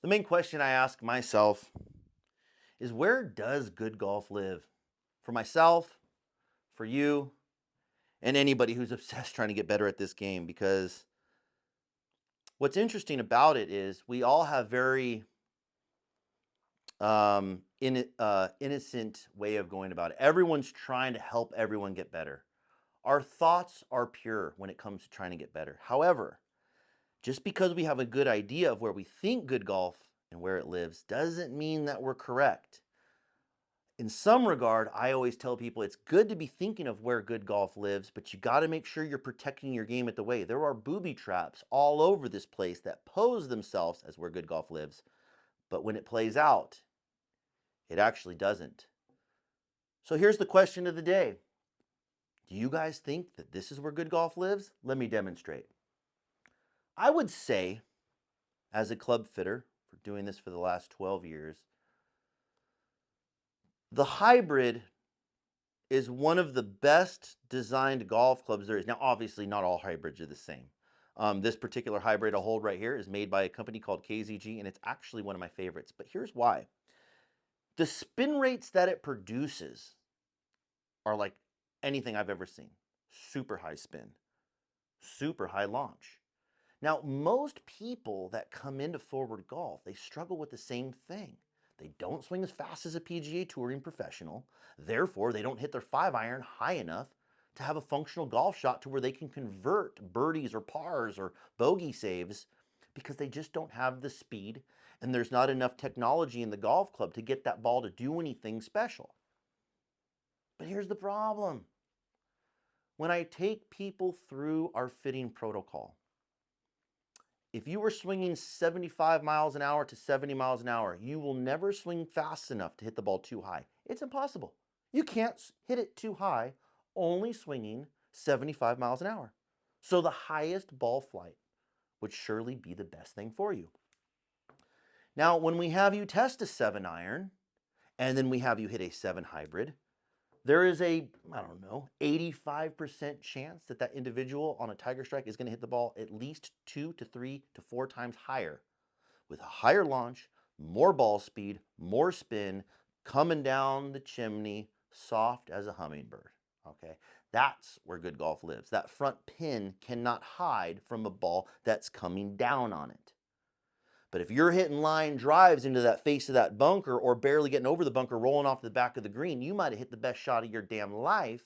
The main question I ask myself is, where does good golf live? For myself, for you, and anybody who's obsessed trying to get better at this game. Because what's interesting about it is we all have very innocent way of going about it. Everyone's trying to help everyone get better. Our thoughts are pure when it comes to trying to get better. However, just because we have a good idea of where we think good golf and where it lives doesn't mean that we're correct. In some regard, I always tell people it's good to be thinking of where good golf lives, but you got to make sure you're protecting your game at the way. There are booby traps all over this place that pose themselves as where good golf lives, but when it plays out, it actually doesn't. So here's the question of the day. Do you guys think that this is where good golf lives? Let me demonstrate. I would say, as a club fitter, for doing this for the last 12 years, the hybrid is one of the best designed golf clubs there is. Now, obviously, not all hybrids are the same. This particular hybrid I hold right here is made by a company called KZG, and it's actually one of my favorites. But here's why. The spin rates that it produces are like anything I've ever seen. Super high spin, super high launch. Now, most people that come into forward golf, they struggle with the same thing. They don't swing as fast as a PGA touring professional. Therefore, they don't hit their 5-iron high enough to have a functional golf shot to where they can convert birdies or pars or bogey saves, because they just don't have the speed and there's not enough technology in the golf club to get that ball to do anything special. But here's the problem. When I take people through our fitting protocol, if you were swinging 75 miles an hour to 70 miles an hour, you will never swing fast enough to hit the ball too high. It's impossible. You can't hit it too high, only swinging 75 miles an hour. So the highest ball flight would surely be the best thing for you. Now, when we have you test a 7-iron, and then we have you hit a 7 hybrid, there is a, 85% chance that that individual on a Tiger Strike is going to hit the ball at least 2 to 3 to 4 times higher, with a higher launch, more ball speed, more spin, coming down the chimney, soft as a hummingbird. Okay, that's where good golf lives. That front pin cannot hide from a ball that's coming down on it. But if you're hitting line drives into that face of that bunker, or barely getting over the bunker, rolling off the back of the green, you might have hit the best shot of your damn life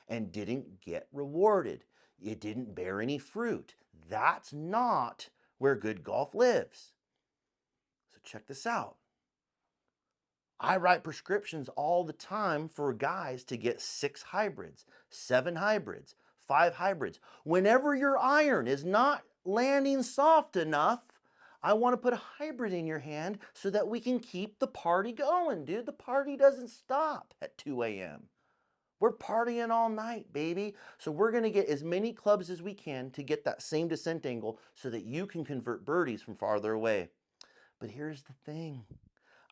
and didn't get rewarded. It didn't bear any fruit. That's not where good golf lives. So check this out. I write prescriptions all the time for guys to get 6 hybrids, 7 hybrids, 5 hybrids. Whenever your iron is not landing soft enough, I want to put a hybrid in your hand so that we can keep the party going, dude. The party doesn't stop at 2 a.m. We're partying all night, baby. So we're going to get as many clubs as we can to get that same descent angle so that you can convert birdies from farther away. But here's the thing.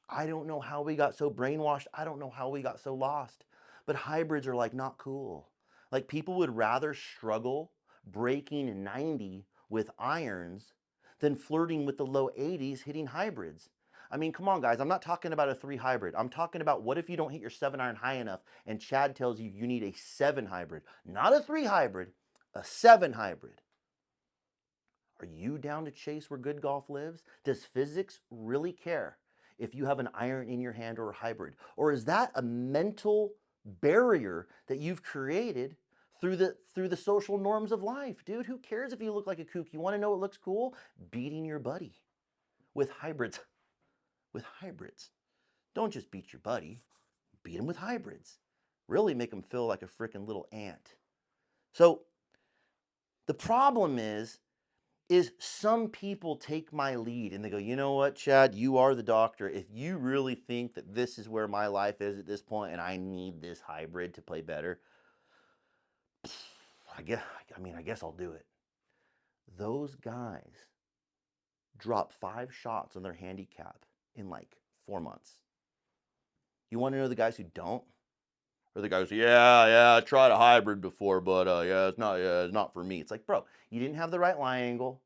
I don't know how we got so brainwashed. I don't know how we got so lost. But hybrids are like not cool. Like, people would rather struggle breaking 90 with irons than flirting with the low 80s hitting hybrids. I mean, come on, guys. I'm not talking about a 3 hybrid. I'm talking about, what if you don't hit your 7-iron high enough and Chad tells you you need a 7 hybrid, not a 3 hybrid, a 7 hybrid. Are you down to chase where good golf lives? Does physics really care if you have an iron in your hand or a hybrid? Or is that a mental barrier that you've created through the social norms of life? Dude, who cares if you look like a kook? You want to know what looks cool? Beating your buddy with hybrids. With hybrids. Don't just beat your buddy. Beat him with hybrids. Really make him feel like a freaking little ant. So the problem is some people take my lead and they go, you know what, Chad, you are the doctor. If you really think that this is where my life is at this point and I need this hybrid to play better, I guess I'll do it. Those guys drop 5 shots on their handicap in like 4 months. You want to know the guys who don't? Or the guys who, yeah, I tried a hybrid before, but it's not for me. It's like, bro, you didn't have the right lie angle.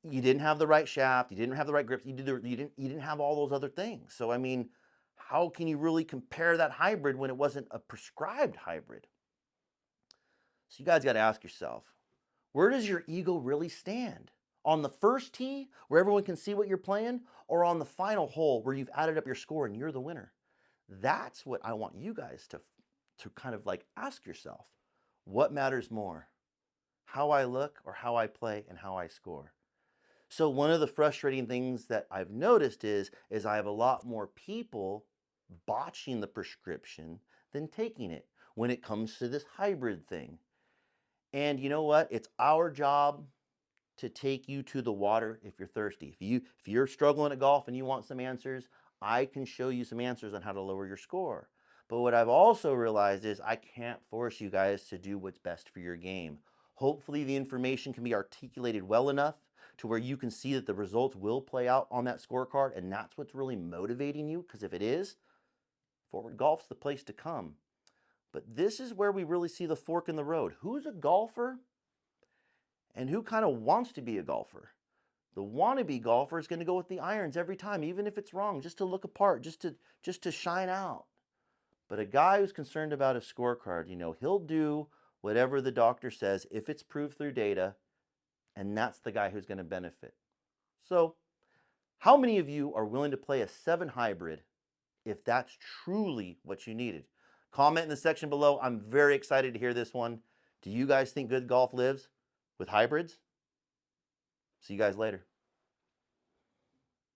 you didn't have the right shaft, you didn't have the right grip, you didn't have all those other things. So I mean, how can you really compare that hybrid when it wasn't a prescribed hybrid? So you guys got to ask yourself, where does your ego really stand? On the first tee where everyone can see what you're playing, or on the final hole where you've added up your score and you're the winner? That's what I want you guys to kind of like ask yourself. What matters more? How I look or how I play and how I score? So one of the frustrating things that I've noticed is I have a lot more people botching the prescription than taking it when it comes to this hybrid thing. And you know what? It's our job to take you to the water if you're thirsty. If you're struggling at golf and you want some answers, I can show you some answers on how to lower your score. But what I've also realized is I can't force you guys to do what's best for your game. Hopefully the information can be articulated well enough to where you can see that the results will play out on that scorecard, and that's what's really motivating you, because if it is, Forward Golf's the place to come. But this is where we really see the fork in the road. Who's a golfer and who kind of wants to be a golfer? The wannabe golfer is going to go with the irons every time, even if it's wrong, just to look apart, just to shine out. But a guy who's concerned about his scorecard, he'll do whatever the doctor says if it's proved through data, and that's the guy who's going to benefit. So, how many of you are willing to play a 7 hybrid if that's truly what you needed? Comment in the section below. I'm very excited to hear this one. Do you guys think good golf lives with hybrids? See you guys later.